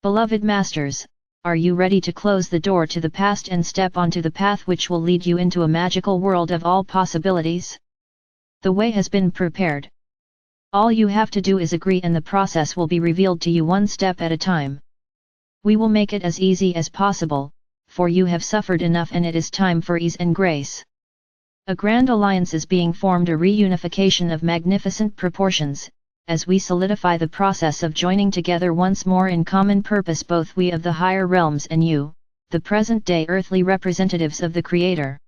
Beloved Masters, are you ready to close the door to the past and step onto the path which will lead you into a magical world of all possibilities? The way has been prepared. All you have to do is agree and the process will be revealed to you one step at a time. We will make it as easy as possible, for you have suffered enough and it is time for ease and grace. A grand alliance is being formed, a reunification of magnificent proportions, as we solidify the process of joining together once more in common purpose, both we of the higher realms and you, the present-day earthly representatives of the Creator.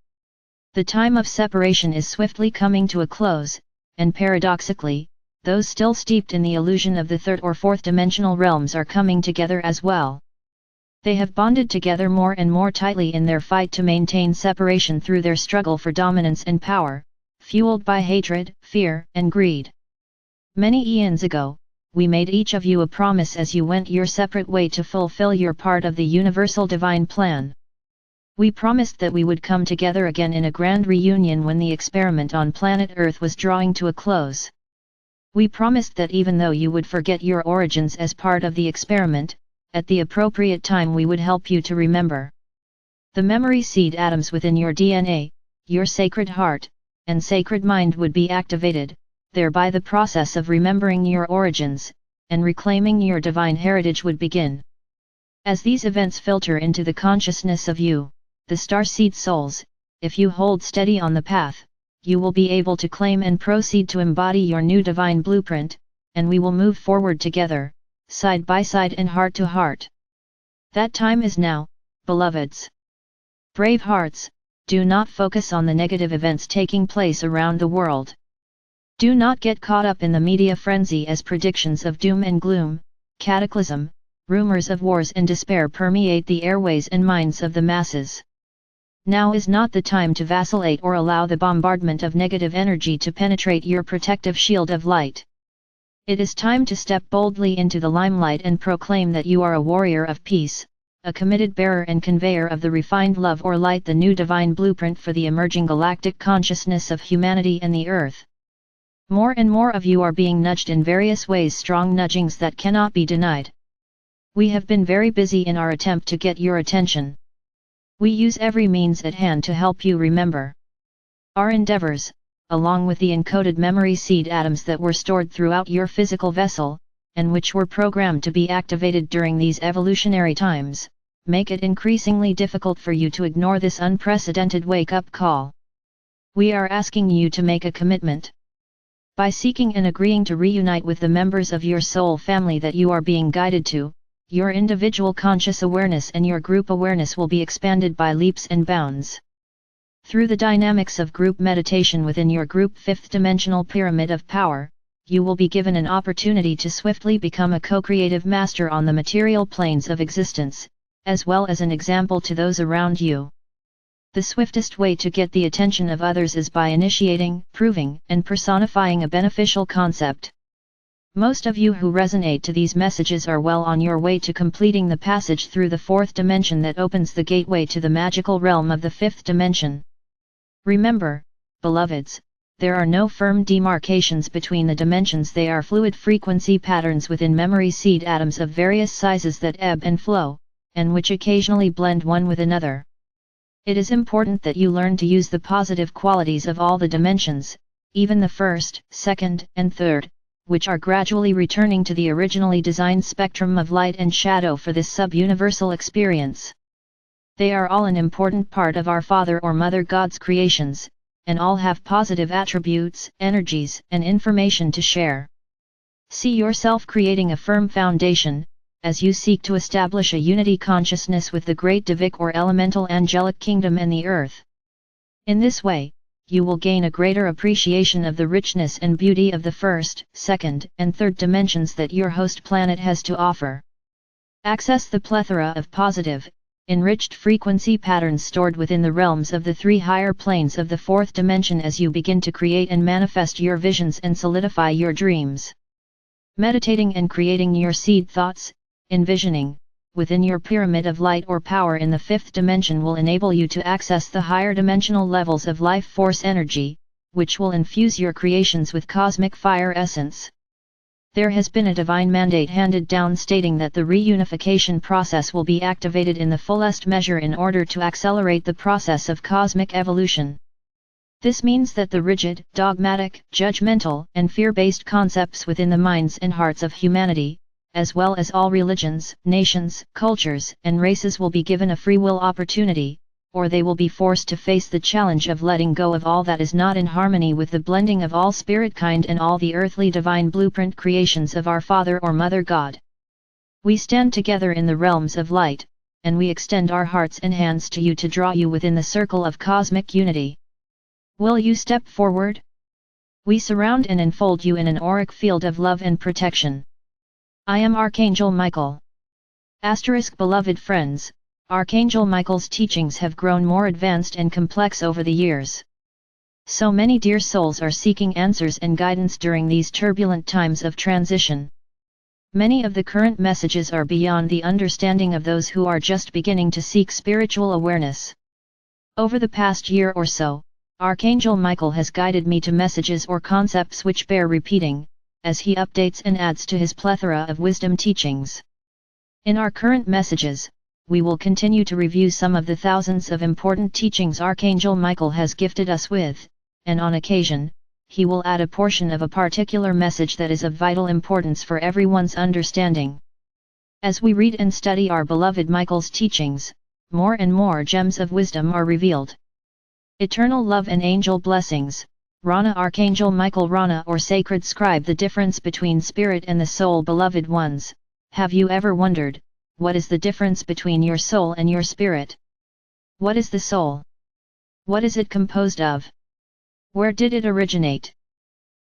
The time of separation is swiftly coming to a close, and paradoxically, those still steeped in the illusion of the third or fourth dimensional realms are coming together as well. They have bonded together more and more tightly in their fight to maintain separation through their struggle for dominance and power, fueled by hatred, fear, and greed. Many eons ago, we made each of you a promise as you went your separate way to fulfill your part of the universal divine plan. We promised that we would come together again in a grand reunion when the experiment on planet Earth was drawing to a close. We promised that even though you would forget your origins as part of the experiment, at the appropriate time we would help you to remember. The memory seed atoms within your DNA, your sacred heart, and sacred mind would be activated, thereby the process of remembering your origins, and reclaiming your divine heritage would begin. As these events filter into the consciousness of you, the starseed souls, if you hold steady on the path, you will be able to claim and proceed to embody your new divine blueprint, and we will move forward together, side by side and heart to heart. That time is now, beloveds. Brave hearts, do not focus on the negative events taking place around the world. Do not get caught up in the media frenzy as predictions of doom and gloom, cataclysm, rumors of wars and despair permeate the airways and minds of the masses. Now is not the time to vacillate or allow the bombardment of negative energy to penetrate your protective shield of light. It is time to step boldly into the limelight and proclaim that you are a warrior of peace, a committed bearer and conveyor of the refined love or light, the new divine blueprint for the emerging galactic consciousness of humanity and the earth. More and more of you are being nudged in various ways, strong nudgings that cannot be denied. We have been very busy in our attempt to get your attention. We use every means at hand to help you remember. Our endeavors, along with the encoded memory seed atoms that were stored throughout your physical vessel, and which were programmed to be activated during these evolutionary times, make it increasingly difficult for you to ignore this unprecedented wake-up call. We are asking you to make a commitment. By seeking and agreeing to reunite with the members of your soul family that you are being guided to, your individual conscious awareness and your group awareness will be expanded by leaps and bounds. Through the dynamics of group meditation within your group fifth dimensional pyramid of power, you will be given an opportunity to swiftly become a co-creative master on the material planes of existence, as well as an example to those around you. The swiftest way to get the attention of others is by initiating, proving, and personifying a beneficial concept. Most of you who resonate to these messages are well on your way to completing the passage through the fourth dimension that opens the gateway to the magical realm of the fifth dimension. Remember, beloveds, there are no firm demarcations between the dimensions. They are fluid frequency patterns within memory seed atoms of various sizes that ebb and flow, and which occasionally blend one with another. It is important that you learn to use the positive qualities of all the dimensions, even the first, second, and third, which are gradually returning to the originally designed spectrum of light and shadow for this sub-universal experience. They are all an important part of our Father or Mother God's creations, and all have positive attributes, energies, and information to share. See yourself creating a firm foundation, as you seek to establish a unity consciousness with the great Divic or elemental angelic kingdom and the earth. In this way, you will gain a greater appreciation of the richness and beauty of the first, second, and third dimensions that your host planet has to offer. Access the plethora of positive, enriched frequency patterns stored within the realms of the three higher planes of the fourth dimension as you begin to create and manifest your visions and solidify your dreams. Meditating and creating your seed thoughts, envisioning, within your pyramid of light or power in the fifth dimension will enable you to access the higher dimensional levels of life force energy, which will infuse your creations with cosmic fire essence. There has been a divine mandate handed down stating that the reunification process will be activated in the fullest measure in order to accelerate the process of cosmic evolution. This means that the rigid, dogmatic, judgmental, and fear-based concepts within the minds and hearts of humanity, as well as all religions, nations, cultures, and races will be given a free will opportunity, or they will be forced to face the challenge of letting go of all that is not in harmony with the blending of all spirit kind and all the earthly divine blueprint creations of our Father or Mother God. We stand together in the realms of light, and we extend our hearts and hands to you to draw you within the circle of cosmic unity. Will you step forward? We surround and enfold you in an auric field of love and protection. I am Archangel Michael. Beloved friends, Archangel Michael's teachings have grown more advanced and complex over the years. So many dear souls are seeking answers and guidance during these turbulent times of transition. Many of the current messages are beyond the understanding of those who are just beginning to seek spiritual awareness. Over the past year or so, Archangel Michael has guided me to messages or concepts which bear repeating, as he updates and adds to his plethora of wisdom teachings. In our current messages, we will continue to review some of the thousands of important teachings Archangel Michael has gifted us with, and on occasion, he will add a portion of a particular message that is of vital importance for everyone's understanding. As we read and study our beloved Michael's teachings, more and more gems of wisdom are revealed. Eternal love and angel blessings, Rana Archangel Michael Rana or Sacred Scribe. The difference between spirit and the soul. Beloved ones, have you ever wondered, what is the difference between your soul and your spirit? What is the soul? What is it composed of? Where did it originate?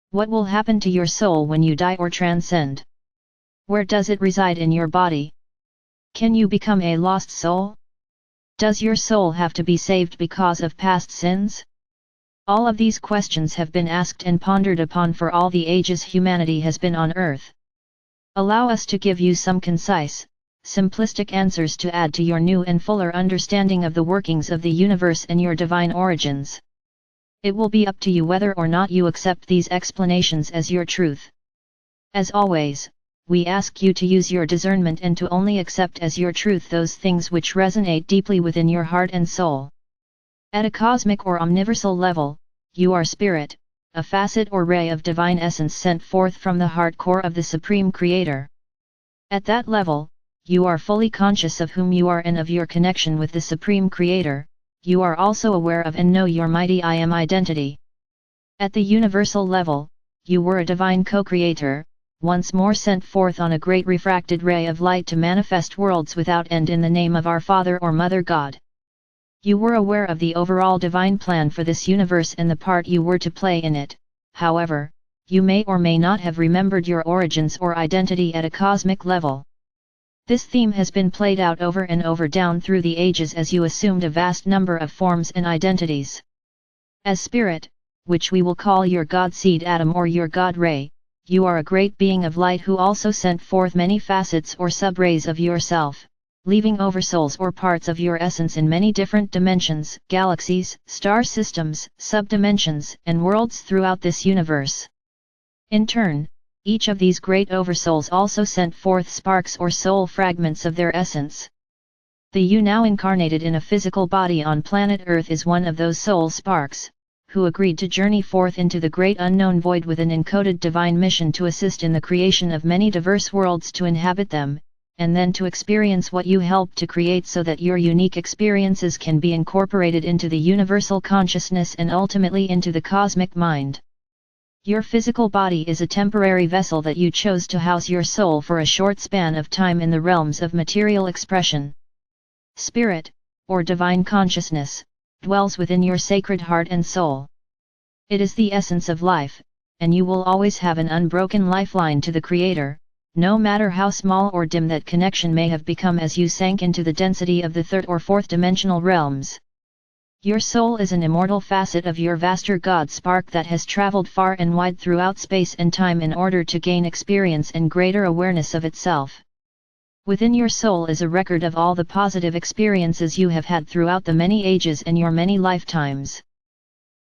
What will happen to your soul when you die or transcend? Where does it reside in your body? Can you become a lost soul? Does your soul have to be saved because of past sins? All of these questions have been asked and pondered upon for all the ages humanity has been on earth. Allow us to give you some concise, simplistic answers to add to your new and fuller understanding of the workings of the universe and your divine origins. It will be up to you whether or not you accept these explanations as your truth. As always, we ask you to use your discernment and to only accept as your truth those things which resonate deeply within your heart and soul. At a cosmic or omniversal level, you are spirit, a facet or ray of divine essence sent forth from the heart core of the Supreme Creator. At that level, you are fully conscious of whom you are and of your connection with the Supreme Creator. You are also aware of and know your mighty I Am identity. At the universal level, you were a divine co-creator, once more sent forth on a great refracted ray of light to manifest worlds without end in the name of our Father or Mother God. You were aware of the overall divine plan for this universe and the part you were to play in it. However, you may or may not have remembered your origins or identity at a cosmic level. This theme has been played out over and over down through the ages as you assumed a vast number of forms and identities. As spirit, which we will call your God seed atom or your God ray, you are a great being of light who also sent forth many facets or sub-rays of yourself, leaving oversouls or parts of your essence in many different dimensions, galaxies, star systems, subdimensions, and worlds throughout this universe. In turn, each of these great oversouls also sent forth sparks or soul fragments of their essence. The you now incarnated in a physical body on planet Earth is one of those soul sparks, who agreed to journey forth into the great unknown void with an encoded divine mission to assist in the creation of many diverse worlds to inhabit them, and then to experience what you helped to create so that your unique experiences can be incorporated into the universal consciousness and ultimately into the cosmic mind. Your physical body is a temporary vessel that you chose to house your soul for a short span of time in the realms of material expression. Spirit, or divine consciousness, dwells within your sacred heart and soul. It is the essence of life, and you will always have an unbroken lifeline to the Creator, no matter how small or dim that connection may have become as you sank into the density of the third or fourth dimensional realms. Your soul is an immortal facet of your vaster God spark that has traveled far and wide throughout space and time in order to gain experience and greater awareness of itself. Within your soul is a record of all the positive experiences you have had throughout the many ages and your many lifetimes.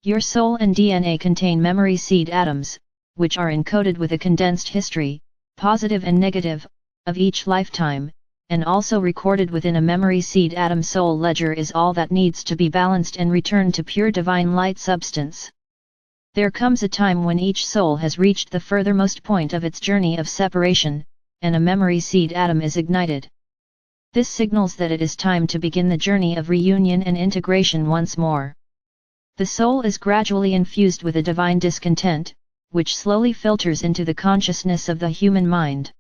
Your soul and DNA contain memory seed atoms, which are encoded with a condensed history, positive and negative, of each lifetime, and also recorded within a memory seed atom soul ledger is all that needs to be balanced and returned to pure divine light substance. There comes a time when each soul has reached the furthermost point of its journey of separation, and a memory seed atom is ignited. This signals that it is time to begin the journey of reunion and integration once more. The soul is gradually infused with a divine discontent, which slowly filters into the consciousness of the human mind.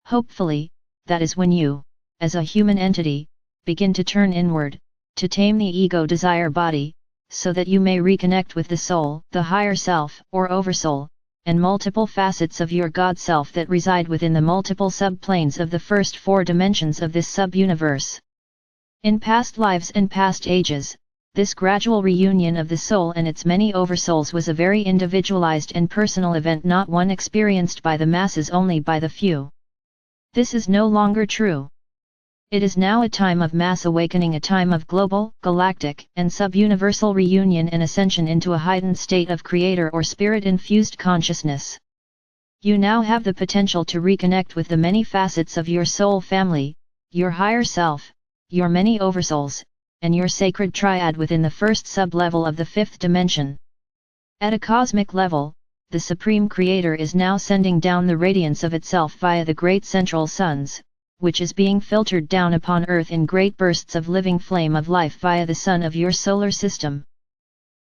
Hopefully, that is when you, as a human entity, begin to turn inward, to tame the ego desire body, so that you may reconnect with the soul, the higher self, or oversoul, and multiple facets of your God self that reside within the multiple subplanes of the first 4 dimensions of this sub-universe. In past lives and past ages, this gradual reunion of the soul and its many oversouls was a very individualized and personal event, not one experienced by the masses, only by the few. This is no longer true. It is now a time of mass awakening, a time of global, galactic, and sub-universal reunion and ascension into a heightened state of creator or spirit-infused consciousness. You now have the potential to reconnect with the many facets of your soul family, your higher self, your many oversouls, and your sacred triad within the first sub-level of the 5th dimension. At a cosmic level, the Supreme Creator is now sending down the radiance of itself via the great central suns, which is being filtered down upon Earth in great bursts of living flame of life via the sun of your solar system.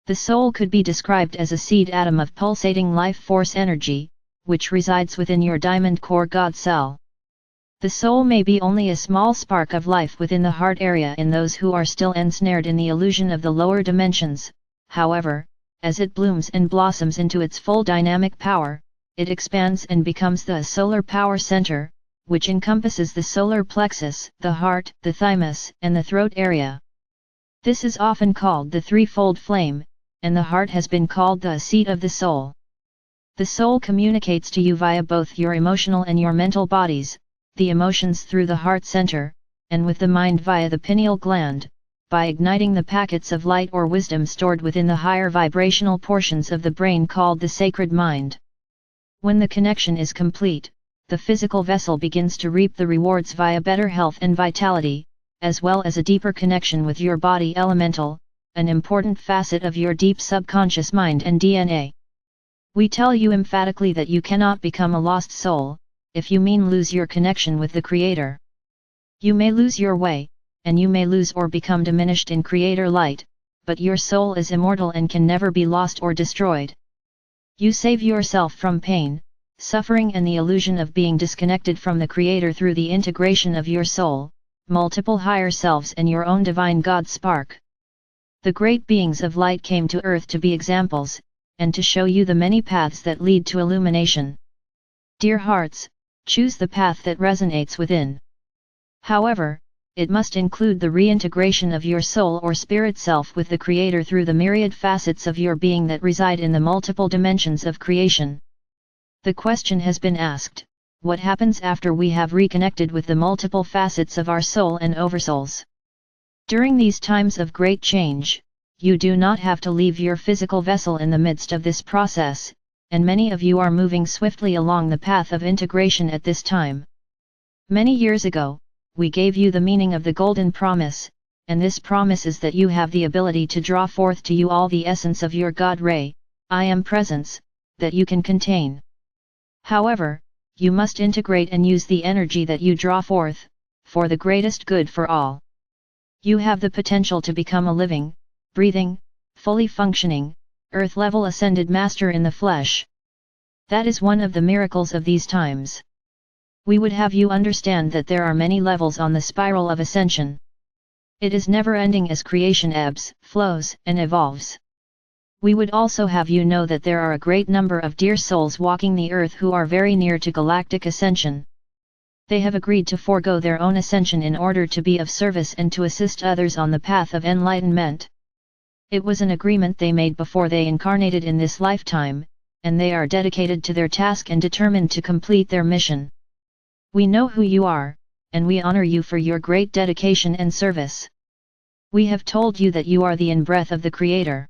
The soul could be described as a seed atom of pulsating life force energy, which resides within your diamond core God cell. The soul may be only a small spark of life within the heart area in those who are still ensnared in the illusion of the lower dimensions. However, as it blooms and blossoms into its full dynamic power, it expands and becomes the solar power center, which encompasses the solar plexus, the heart, the thymus, and the throat area. This is often called the threefold flame, and the heart has been called the seat of the soul. The soul communicates to you via both your emotional and your mental bodies, the emotions through the heart center, and with the mind via the pineal gland, by igniting the packets of light or wisdom stored within the higher vibrational portions of the brain called the sacred mind. When the connection is complete, the physical vessel begins to reap the rewards via better health and vitality, as well as a deeper connection with your body elemental, an important facet of your deep subconscious mind and DNA. We tell you emphatically that you cannot become a lost soul, if you mean lose your connection with the Creator. You may lose your way, and you may lose or become diminished in Creator light, but your soul is immortal and can never be lost or destroyed. You save yourself from pain, suffering and the illusion of being disconnected from the Creator through the integration of your soul, multiple higher selves and your own divine God spark. The great beings of light came to earth to be examples, and to show you the many paths that lead to illumination. Dear hearts, choose the path that resonates within. However, it must include the reintegration of your soul or spirit self with the Creator through the myriad facets of your being that reside in the multiple dimensions of creation. The question has been asked, what happens after we have reconnected with the multiple facets of our soul and oversouls? During these times of great change, you do not have to leave your physical vessel in the midst of this process, and many of you are moving swiftly along the path of integration at this time. Many years ago, we gave you the meaning of the Golden Promise, and this promise is that you have the ability to draw forth to you all the essence of your God Ray, I Am Presence, that you can contain. However, you must integrate and use the energy that you draw forth, for the greatest good for all. You have the potential to become a living, breathing, fully functioning, earth-level ascended master in the flesh. That is one of the miracles of these times. We would have you understand that there are many levels on the spiral of ascension. It is never ending as creation ebbs, flows, and evolves. We would also have you know that there are a great number of dear souls walking the earth who are very near to galactic ascension. They have agreed to forego their own ascension in order to be of service and to assist others on the path of enlightenment. It was an agreement they made before they incarnated in this lifetime, and they are dedicated to their task and determined to complete their mission. We know who you are, and we honor you for your great dedication and service. We have told you that you are the in-breath of the Creator.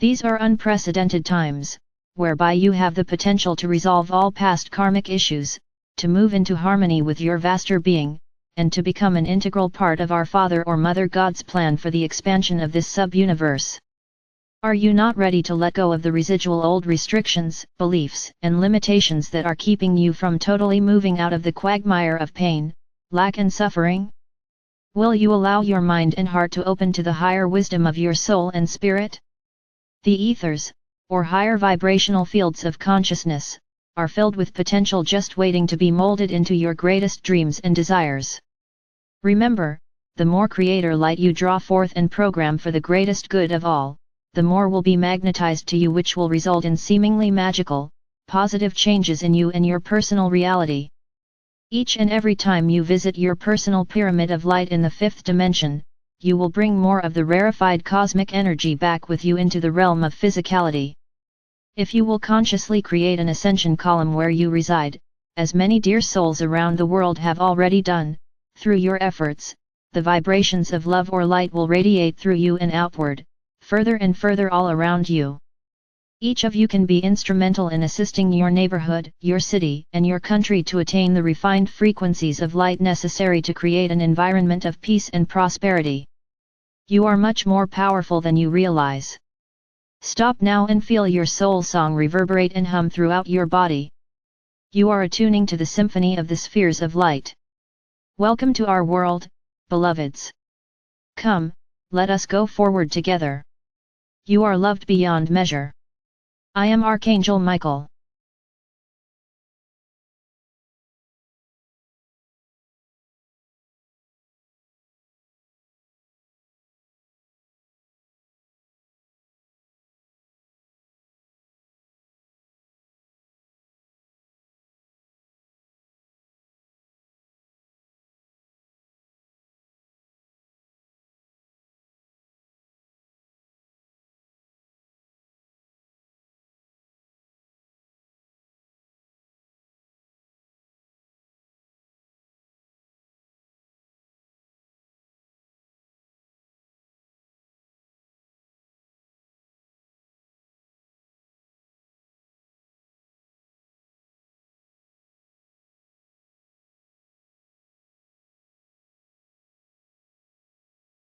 These are unprecedented times, whereby you have the potential to resolve all past karmic issues, to move into harmony with your vaster being, and to become an integral part of our Father or Mother God's plan for the expansion of this sub-universe. Are you not ready to let go of the residual old restrictions, beliefs, and limitations that are keeping you from totally moving out of the quagmire of pain, lack and suffering? Will you allow your mind and heart to open to the higher wisdom of your soul and spirit? The ethers, or higher vibrational fields of consciousness, are filled with potential just waiting to be molded into your greatest dreams and desires. Remember, the more creator light you draw forth and program for the greatest good of all, the more will be magnetized to you, which will result in seemingly magical, positive changes in you and your personal reality. Each and every time you visit your personal pyramid of light in the fifth dimension, you will bring more of the rarefied cosmic energy back with you into the realm of physicality. If you will consciously create an ascension column where you reside, as many dear souls around the world have already done, through your efforts, the vibrations of love or light will radiate through you and outward, further and further all around you. Each of you can be instrumental in assisting your neighborhood, your city, and your country to attain the refined frequencies of light necessary to create an environment of peace and prosperity. You are much more powerful than you realize. Stop now and feel your soul song reverberate and hum throughout your body. You are attuning to the symphony of the spheres of light. Welcome to our world, beloveds. Come, let us go forward together. You are loved beyond measure. I am Archangel Michael.